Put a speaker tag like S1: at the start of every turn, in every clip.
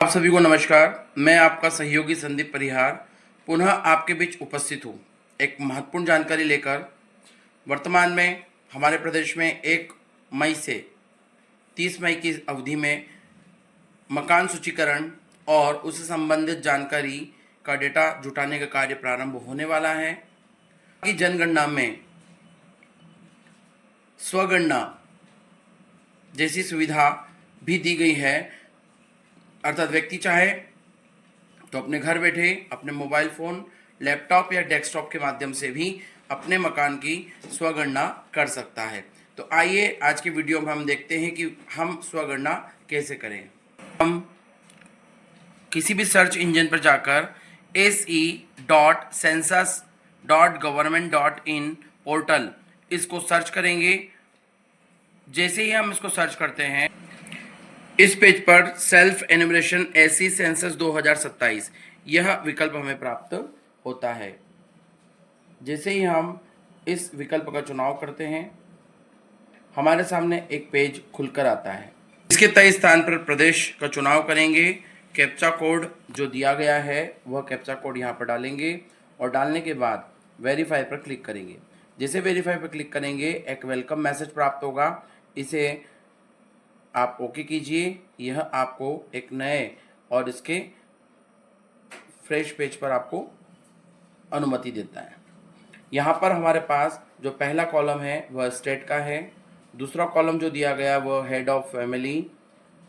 S1: आप सभी को नमस्कार। मैं आपका सहयोगी संदीप परिहार पुनः आपके बीच उपस्थित हूँ एक महत्वपूर्ण जानकारी लेकर। वर्तमान में हमारे प्रदेश में 1 मई से 30 मई की अवधि में मकान सूचीकरण और उससे संबंधित जानकारी का डेटा जुटाने का कार्य प्रारंभ होने वाला है। की जनगणना में स्वगणना जैसी सुविधा भी दी गई है, अर्थात व्यक्ति चाहे तो अपने घर बैठे अपने मोबाइल फ़ोन, लैपटॉप या डेस्कटॉप के माध्यम से भी अपने मकान की स्वगणना कर सकता है। तो आइए आज की वीडियो में हम देखते हैं कि हम स्वगणना कैसे करें। हम किसी भी सर्च इंजन पर जाकर se.census.government.in पोर्टल इसको सर्च करेंगे। जैसे ही हम इसको सर्च करते हैं, इस पेज पर सेल्फ एनुमरेशन एससी सेंसस 2027 यह विकल्प हमें प्राप्त होता है। जैसे ही हम इस विकल्प का चुनाव करते हैं, हमारे सामने एक पेज खुलकर आता है। इसके तय स्थान पर प्रदेश का चुनाव करेंगे। कैप्चा कोड जो दिया गया है वह कैप्चा कोड यहाँ पर डालेंगे और डालने के बाद वेरीफाई पर क्लिक करेंगे। जैसे वेरीफाई पर क्लिक करेंगे, एक वेलकम मैसेज प्राप्त होगा। इसे आप ओके कीजिए। यह आपको एक नए और इसके फ्रेश पेज पर आपको अनुमति देता है। यहाँ पर हमारे पास जो पहला कॉलम है वह स्टेट का है। दूसरा कॉलम जो दिया गया वह head of family,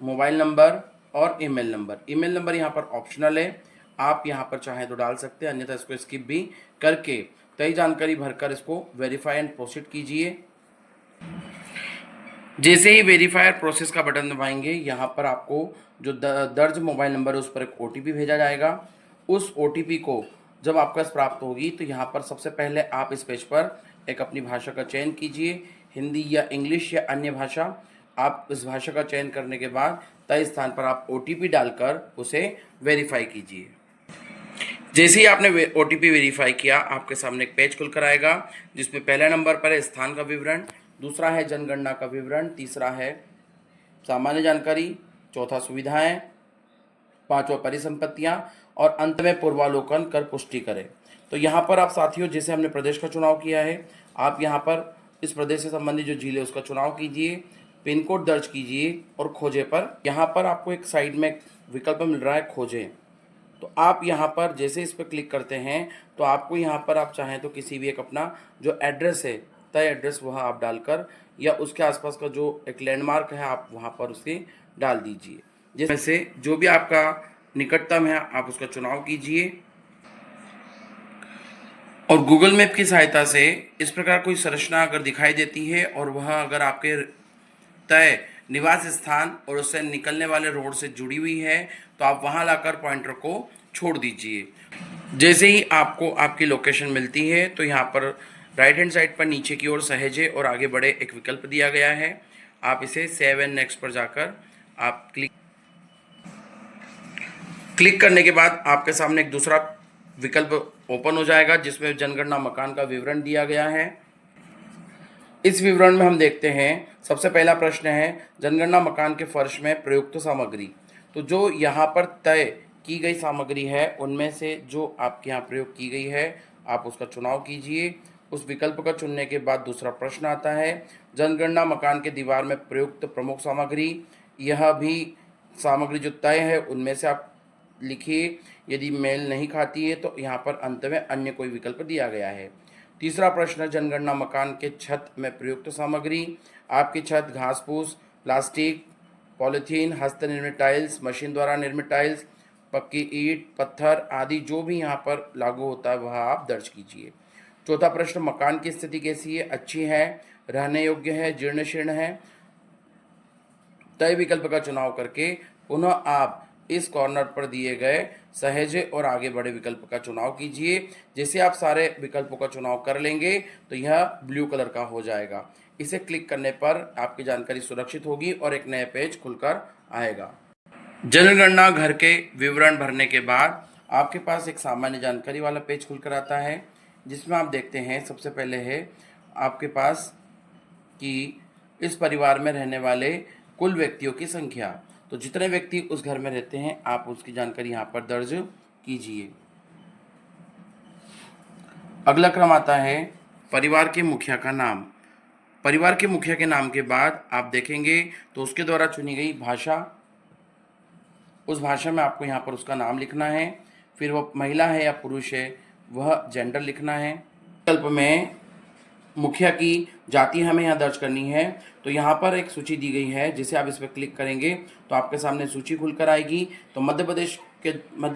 S1: mobile number और ईमेल नंबर। ईमेल नंबर यहाँ पर ऑप्शनल है, आप यहाँ पर चाहें तो डाल सकते हैं, अन्यथा इसको स्किप भी करके तय जानकारी भरकर इसको वेरीफाई एंड प्रोसीड कीजिए। जैसे ही वेरीफायर प्रोसेस का बटन दबाएंगे, यहाँ पर आपको जो दर्ज मोबाइल नंबर है उस पर एक OTP भेजा जाएगा। उस OTP को जब आपके पास प्राप्त होगी तो यहाँ पर सबसे पहले आप इस पेज पर एक अपनी भाषा का चयन कीजिए, हिंदी या इंग्लिश या अन्य भाषा। आप इस भाषा का चयन करने के बाद तय स्थान पर आप OTP डालकर उसे वेरीफाई कीजिए। जैसे ही आपने OTP वेरीफाई किया, आपके सामने एक पेज खुलकर आएगा जिसमें पहले नंबर पर है स्थान का विवरण, दूसरा है जनगणना का विवरण, तीसरा है सामान्य जानकारी, चौथा सुविधाएं, पांचवा परिसंपत्तियां और अंत में पूर्वावलोकन कर पुष्टि करें। तो यहाँ पर आप साथियों, जैसे हमने प्रदेश का चुनाव किया है, आप यहाँ पर इस प्रदेश से संबंधित जो जिले उसका चुनाव कीजिए, पिन कोड दर्ज कीजिए और खोजे पर यहाँ पर आपको एक साइड में विकल्प मिल रहा है खोजें। तो आप यहाँ पर जैसे इस पर क्लिक करते हैं तो आपको यहाँ पर आप चाहें तो किसी भी एक अपना जो एड्रेस है, तय एड्रेस, वह आप डालकर या उसके आसपास का जो एक लैंडमार्क है आप वहाँ पर उसे डाल दीजिए। जिसमें से जो भी आपका निकटतम है आप उसका चुनाव कीजिए। और गूगल मैप की सहायता से इस प्रकार कोई संरचना अगर दिखाई देती है और वह अगर आपके तय निवास स्थान और उससे निकलने वाले रोड से जुड़ी हुई है तो आप वहां लाकर पॉइंटर को छोड़ दीजिए। जैसे ही आपको आपकी लोकेशन मिलती है तो यहाँ पर राइट हैंड साइड पर नीचे की ओर सहेजे और आगे बढ़े एक विकल्प दिया गया है। आप इसे सेव एंड नेक्स्ट पर जाकर आप क्लिक करने के बाद आपके सामने एक दूसरा विकल्प ओपन हो जाएगा जिसमें जनगणना मकान का विवरण दिया गया है। इस विवरण में हम देखते हैं, सबसे पहला प्रश्न है जनगणना मकान के फर्श में प्रयुक्त सामग्री। तो जो यहाँ पर तय की गई सामग्री है उनमें से जो आपके यहाँ प्रयोग की गई है आप उसका चुनाव कीजिए। उस विकल्प का चुनने के बाद दूसरा प्रश्न आता है जनगणना मकान के दीवार में प्रयुक्त प्रमुख सामग्री। यह भी सामग्री जो तय है उनमें से आप लिखिए, यदि मेल नहीं खाती है तो यहाँ पर अंत में अन्य कोई विकल्प दिया गया है। तीसरा प्रश्न जनगणना मकान के छत में प्रयुक्त सामग्री। आपकी छत घास फूस, प्लास्टिक, पॉलीथीन, हस्त निर्मित टाइल्स, मशीन द्वारा निर्मित टाइल्स, पक्की ईंट, पत्थर आदि जो भी यहाँ पर लागू होता है वह आप दर्ज कीजिए। चौथा प्रश्न मकान की स्थिति कैसी है, अच्छी है, रहने योग्य है, जीर्ण शीर्ण है। तय विकल्प का चुनाव करके पुनः आप इस कॉर्नर पर दिए गए सहेजे और आगे बढ़े विकल्प का चुनाव कीजिए। जैसे आप सारे विकल्पों का चुनाव कर लेंगे तो यह ब्लू कलर का हो जाएगा। इसे क्लिक करने पर आपकी जानकारी सुरक्षित होगी और एक नया पेज खुलकर आएगा। जनगणना घर के विवरण भरने के बाद आपके पास एक सामान्य जानकारी वाला पेज खुलकर आता है जिसमें आप देखते हैं सबसे पहले है आपके पास कि इस परिवार में रहने वाले कुल व्यक्तियों की संख्या। तो जितने व्यक्ति उस घर में रहते हैं आप उसकी जानकारी यहाँ पर दर्ज कीजिए। अगला क्रम आता है परिवार के मुखिया का नाम। परिवार के मुखिया के नाम के बाद आप देखेंगे तो उसके द्वारा चुनी गई भाषा, उस भाषा में आपको यहाँ पर उसका नाम लिखना है। फिर वह महिला है या पुरुष है वह जेंडर लिखना है। विकल्प में मुखिया की जाति हमें यहाँ दर्ज करनी है। तो यहाँ पर एक सूची दी गई है, जिसे आप इस पर क्लिक करेंगे तो आपके सामने सूची खुलकर आएगी। तो मध्य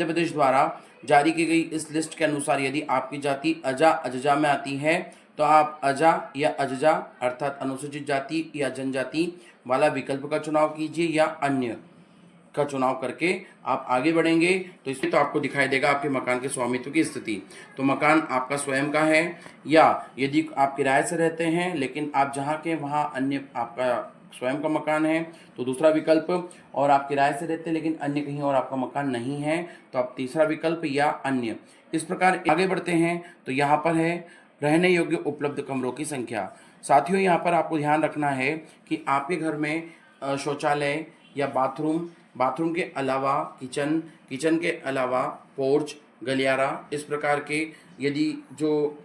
S1: प्रदेश द्वारा जारी की गई इस लिस्ट के अनुसार यदि आपकी जाति अजा अजजा में आती है तो आप अजा या अजजा अर्थात अनुसूचित जाति या जनजाति वाला विकल्प का चुनाव कीजिए या अन्य का चुनाव करके आप आगे बढ़ेंगे। तो इसमें तो आपको दिखाई देगा आपके मकान के स्वामित्व की स्थिति। तो मकान आपका स्वयं का है या यदि आप किराए से रहते हैं लेकिन आप जहाँ के वहाँ अन्य आपका स्वयं का मकान है तो दूसरा विकल्प, और आप किराए से रहते हैं लेकिन अन्य कहीं और आपका मकान नहीं है तो आप तीसरा विकल्प या अन्य। इस प्रकार आगे बढ़ते हैं तो यहाँ पर है रहने योग्य उपलब्ध कमरों की संख्या। साथियों यहाँ पर आपको ध्यान रखना है कि आपके घर में शौचालय या बाथरूम के अलावा किचन के अलावा पोर्च, गलियारा, इस प्रकार के यदि जो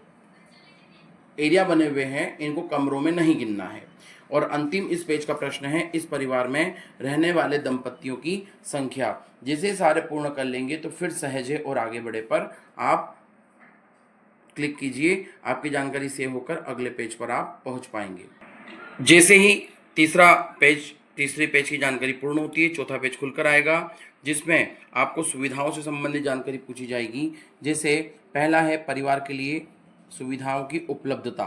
S1: एरिया बने हुए हैं इनको कमरों में नहीं गिनना है। और अंतिम इस पेज का प्रश्न है इस परिवार में रहने वाले दंपतियों की संख्या। जैसे सारे पूर्ण कर लेंगे तो फिर सहजे और आगे बढ़े पर आप क्लिक कीजिए, आपकी जानकारी सेव होकर अगले पेज पर आप पहुंच पाएंगे। जैसे ही तीसरे पेज की जानकारी पूर्ण होती है चौथा पेज खुलकर आएगा, जिसमें आपको सुविधाओं से संबंधित जानकारी पूछी जाएगी। जैसे पहला है परिवार के लिए सुविधाओं की उपलब्धता।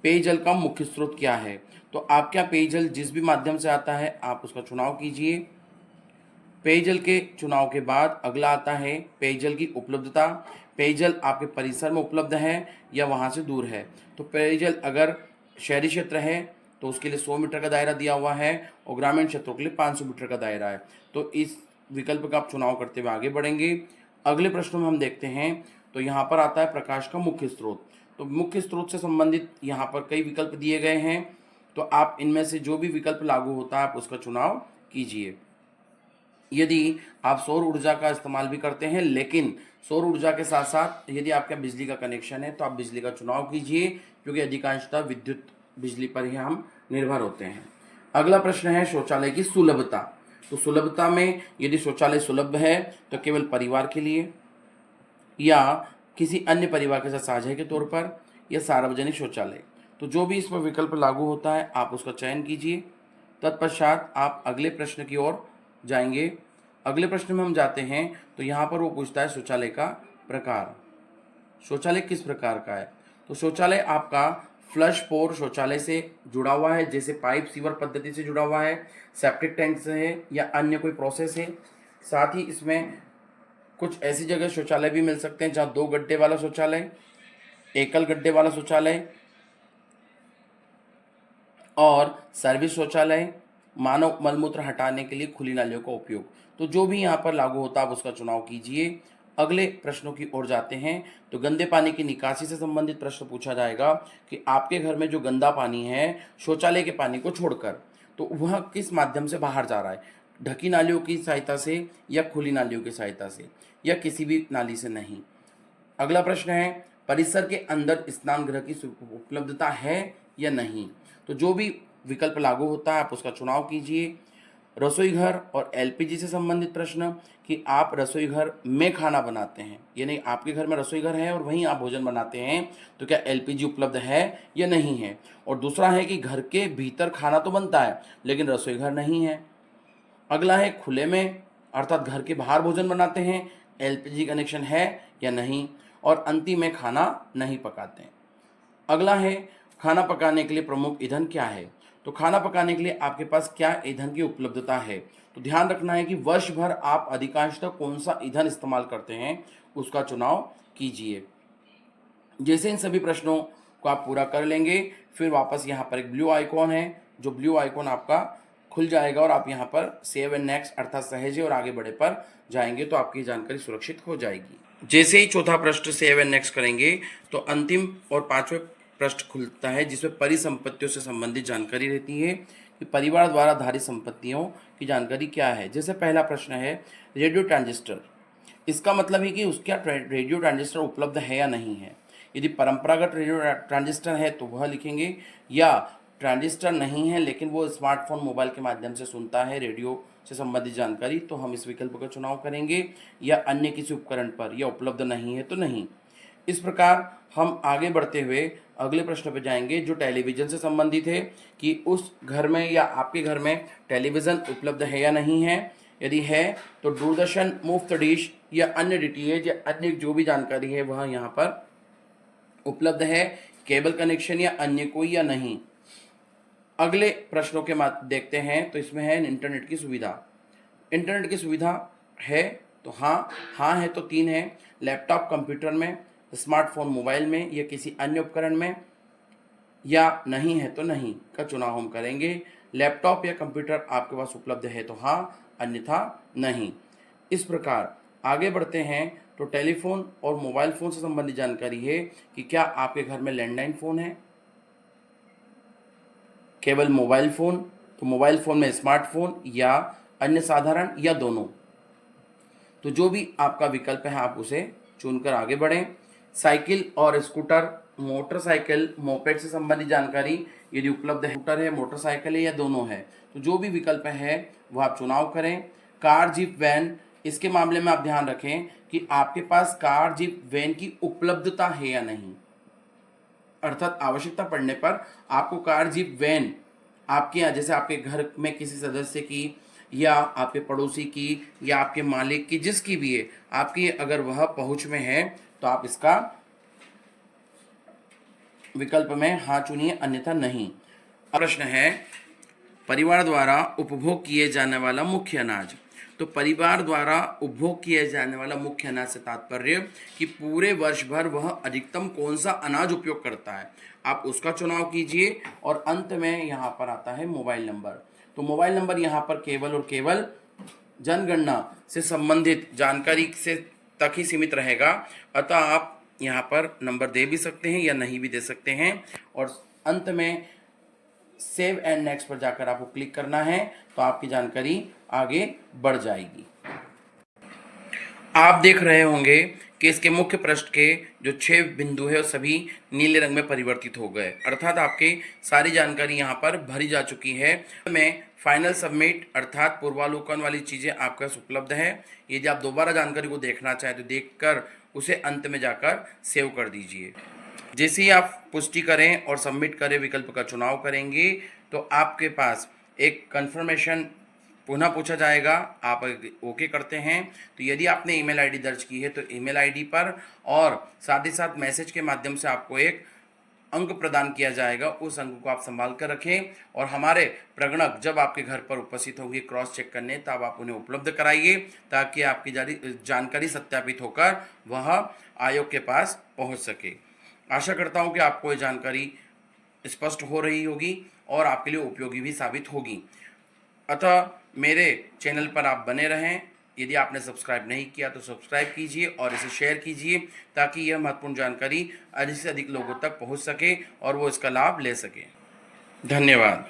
S1: पेयजल का मुख्य स्रोत क्या है? तो आपका पेयजल जिस भी माध्यम से आता है आप उसका चुनाव कीजिए। पेयजल के चुनाव के बाद अगला आता है पेयजल की उपलब्धता। पेयजल आपके परिसर में उपलब्ध है या वहाँ से दूर है। तो पेयजल अगर शहरी क्षेत्र है तो उसके लिए 100 मीटर का दायरा दिया हुआ है और ग्रामीण क्षेत्रों के लिए 500 मीटर का दायरा है। तो इस विकल्प का आप चुनाव करते हुए आगे बढ़ेंगे। अगले प्रश्नों में हम देखते हैं तो यहाँ पर आता है प्रकाश का मुख्य स्रोत। तो मुख्य स्रोत से संबंधित यहाँ पर कई विकल्प दिए गए हैं, तो आप इनमें से जो भी विकल्प लागू होता है आप उसका चुनाव कीजिए। यदि आप सौर ऊर्जा का इस्तेमाल भी करते हैं लेकिन सौर ऊर्जा के साथ साथ यदि आपका बिजली का कनेक्शन है तो आप बिजली का चुनाव कीजिए, क्योंकि अधिकांशतः विद्युत बिजली पर ही हम निर्भर होते हैं। अगला प्रश्न है शौचालय की सुलभता। तो सुलभता में यदि शौचालय सुलभ है तो केवल परिवार के लिए या किसी अन्य परिवार के साथ साझा के तौर पर या सार्वजनिक शौचालय। तो जो भी इस पर विकल्प लागू होता है आप उसका चयन कीजिए। तत्पश्चात आप अगले प्रश्न की ओर जाएंगे। अगले प्रश्न में हम जाते हैं तो यहाँ पर वो पूछता है शौचालय का प्रकार। शौचालय किस प्रकार का है? तो शौचालय आपका फ्लश पोर शौचालय से जुड़ा हुआ है, जैसे पाइप सीवर पद्धति से जुड़ा हुआ है, सेप्टिक टैंक से है या अन्य कोई प्रोसेस है। साथ ही इसमें कुछ ऐसी जगह शौचालय भी मिल सकते हैं जहाँ 2 गड्ढे वाला शौचालय, एकल गड्ढे वाला शौचालय और सर्विस शौचालय, मानव मलमूत्र हटाने के लिए खुली नालियों का उपयोग। तो जो भी यहाँ पर लागू होता है आप उसका चुनाव कीजिए। अगले प्रश्नों की ओर जाते हैं तो गंदे पानी की निकासी से संबंधित प्रश्न पूछा जाएगा कि आपके घर में जो गंदा पानी है शौचालय के पानी को छोड़कर तो वह किस माध्यम से बाहर जा रहा है, ढकी नालियों की सहायता से या खुली नालियों की सहायता से या किसी भी नाली से नहीं। अगला प्रश्न है परिसर के अंदर स्नान गृह की उपलब्धता है या नहीं। तो जो भी विकल्प लागू होता है आप उसका चुनाव कीजिए। रसोई घर और एलपीजी से संबंधित प्रश्न कि आप रसोई घर में खाना बनाते हैं, यानी आपके घर में रसोई घर है और वहीं आप भोजन बनाते हैं, तो क्या एलपीजी उपलब्ध है या नहीं है। और दूसरा है कि घर के भीतर खाना तो बनता है लेकिन रसोई घर नहीं है। अगला है खुले में अर्थात घर के बाहर भोजन बनाते हैं, एलपीजी कनेक्शन है या नहीं। और अंतिम में खाना नहीं पकाते हैं। अगला है खाना पकाने के लिए प्रमुख ईंधन क्या है। तो खाना पकाने के लिए आपके पास क्या ईंधन की उपलब्धता है। तो ध्यान रखना है कि वर्ष भर आप अधिकांशतः कौन सा ईंधन इस्तेमाल करते हैं उसका चुनाव कीजिए। जैसे इन सभी प्रश्नों को आप पूरा कर लेंगे फिर वापस यहाँ पर एक ब्लू आइकॉन है, जो ब्लू आइकॉन आपका खुल जाएगा और आप यहाँ पर सेव एंड नेक्स्ट अर्थात सहेजे और आगे बढ़े पर जाएंगे तो आपकी जानकारी सुरक्षित हो जाएगी। जैसे ही चौथा प्रश्न सेव एंड नेक्स्ट करेंगे तो अंतिम और 5वें प्रश्न खुलता है जिसमें परिसंपत्तियों से संबंधित जानकारी रहती है कि परिवार द्वारा धारित संपत्तियों की जानकारी क्या है। जैसे पहला प्रश्न है रेडियो ट्रांजिस्टर, इसका मतलब है कि उसका रेडियो ट्रांजिस्टर उपलब्ध है या नहीं है। यदि परंपरागत रेडियो ट्रांजिस्टर है तो वह लिखेंगे, या ट्रांजिस्टर नहीं है लेकिन वो स्मार्टफोन मोबाइल के माध्यम से सुनता है रेडियो से संबंधित जानकारी, तो हम इस विकल्प का चुनाव करेंगे, या अन्य किसी उपकरण पर यह उपलब्ध नहीं है तो नहीं। इस प्रकार हम आगे बढ़ते हुए अगले प्रश्न पर जाएंगे जो टेलीविज़न से संबंधित है, कि उस घर में या आपके घर में टेलीविज़न उपलब्ध है या नहीं है। यदि है तो दूरदर्शन, मुफ्त डिश या अन्य डीटीएच या अन्य जो भी जानकारी है वह यहाँ पर उपलब्ध है, केबल कनेक्शन या अन्य कोई या नहीं। अगले प्रश्नों के देखते हैं, तो इसमें है इंटरनेट की सुविधा। इंटरनेट की सुविधा है तो हाँ, हाँ है तो 3 है, लैपटॉप कंप्यूटर में, स्मार्टफोन मोबाइल में या किसी अन्य उपकरण में, या नहीं है तो नहीं का चुनाव हम करेंगे। लैपटॉप या कंप्यूटर आपके पास उपलब्ध है तो हाँ, अन्यथा नहीं। इस प्रकार आगे बढ़ते हैं, तो टेलीफोन और मोबाइल फ़ोन से संबंधित जानकारी है कि क्या आपके घर में लैंडलाइन फ़ोन है, केवल मोबाइल फ़ोन, तो मोबाइल फ़ोन में स्मार्टफोन या अन्य साधारण या दोनों। तो जो भी आपका विकल्प है आप उसे चुनकर आगे बढ़ें। साइकिल और स्कूटर, मोटरसाइकिल, मोपेड से संबंधित जानकारी यदि उपलब्ध है, स्कूटर है, मोटरसाइकिल है या दोनों है, तो जो भी विकल्प है वह आप चुनाव करें। कार, जीप, वैन, इसके मामले में आप ध्यान रखें कि आपके पास कार, जीप, वैन की उपलब्धता है या नहीं, अर्थात आवश्यकता पड़ने पर आपको कार, जीप, वैन आपके यहाँ, जैसे आपके घर में किसी सदस्य की या आपके पड़ोसी की या आपके मालिक की, जिसकी भी है, आपकी अगर वह पहुंच में है तो आप इसका विकल्प में हाँ चुनिए, अन्यथा नहीं। प्रश्न है परिवार द्वारा उपभोग किए जाने वाला मुख्य अनाज। तो परिवार द्वारा उपभोग किए जाने वाला मुख्य अनाज से तात्पर्य कि पूरे वर्ष भर वह अधिकतम कौन सा अनाज उपयोग करता है, आप उसका चुनाव कीजिए। और अंत में यहाँ पर आता है मोबाइल नंबर। तो मोबाइल नंबर यहाँ पर केवल और केवल जनगणना से संबंधित जानकारी से तक ही सीमित रहेगा, अतः आप यहाँ पर नंबर दे भी सकते हैं या नहीं भी दे सकते हैं। और अंत में सेव एंड नेक्स्ट पर जाकर आपको क्लिक करना है, तो आपकी जानकारी आगे बढ़ जाएगी। आप देख रहे होंगे कि इसके मुख्य पृष्ठ के जो 6 बिंदु है सभी नीले रंग में परिवर्तित हो गए, अर्थात आपकी सारी जानकारी यहाँ पर भरी जा चुकी है। में फाइनल सबमिट अर्थात पूर्वावलोकन वाली चीज़ें आपके पास उपलब्ध है। यदि आप दोबारा जानकारी को देखना चाहें तो देखकर उसे अंत में जाकर सेव कर दीजिए। जैसे ही आप पुष्टि करें और सबमिट करें विकल्प का चुनाव करेंगे, तो आपके पास एक कन्फर्मेशन पुनः पूछा जाएगा। आप ओके करते हैं तो यदि आपने ईमेल आईडी दर्ज की है तो ईमेल आईडी पर, और साथ ही साथ मैसेज के माध्यम से आपको एक अंक प्रदान किया जाएगा। उस अंक को आप संभाल कर रखें, और हमारे प्रगणक जब आपके घर पर उपस्थित होंगे क्रॉस चेक करने, तब आप उन्हें उपलब्ध कराइए ताकि आपकी जानकारी सत्यापित होकर वह आयोग के पास पहुंच सके। आशा करता हूं कि आपको ये जानकारी स्पष्ट हो रही होगी और आपके लिए उपयोगी भी साबित होगी। अतः मेरे चैनल पर आप बने रहें। यदि आपने सब्सक्राइब नहीं किया तो सब्सक्राइब कीजिए और इसे शेयर कीजिए ताकि यह महत्वपूर्ण जानकारी अधिक से अधिक लोगों तक पहुंच सके और वो इसका लाभ ले सके। धन्यवाद।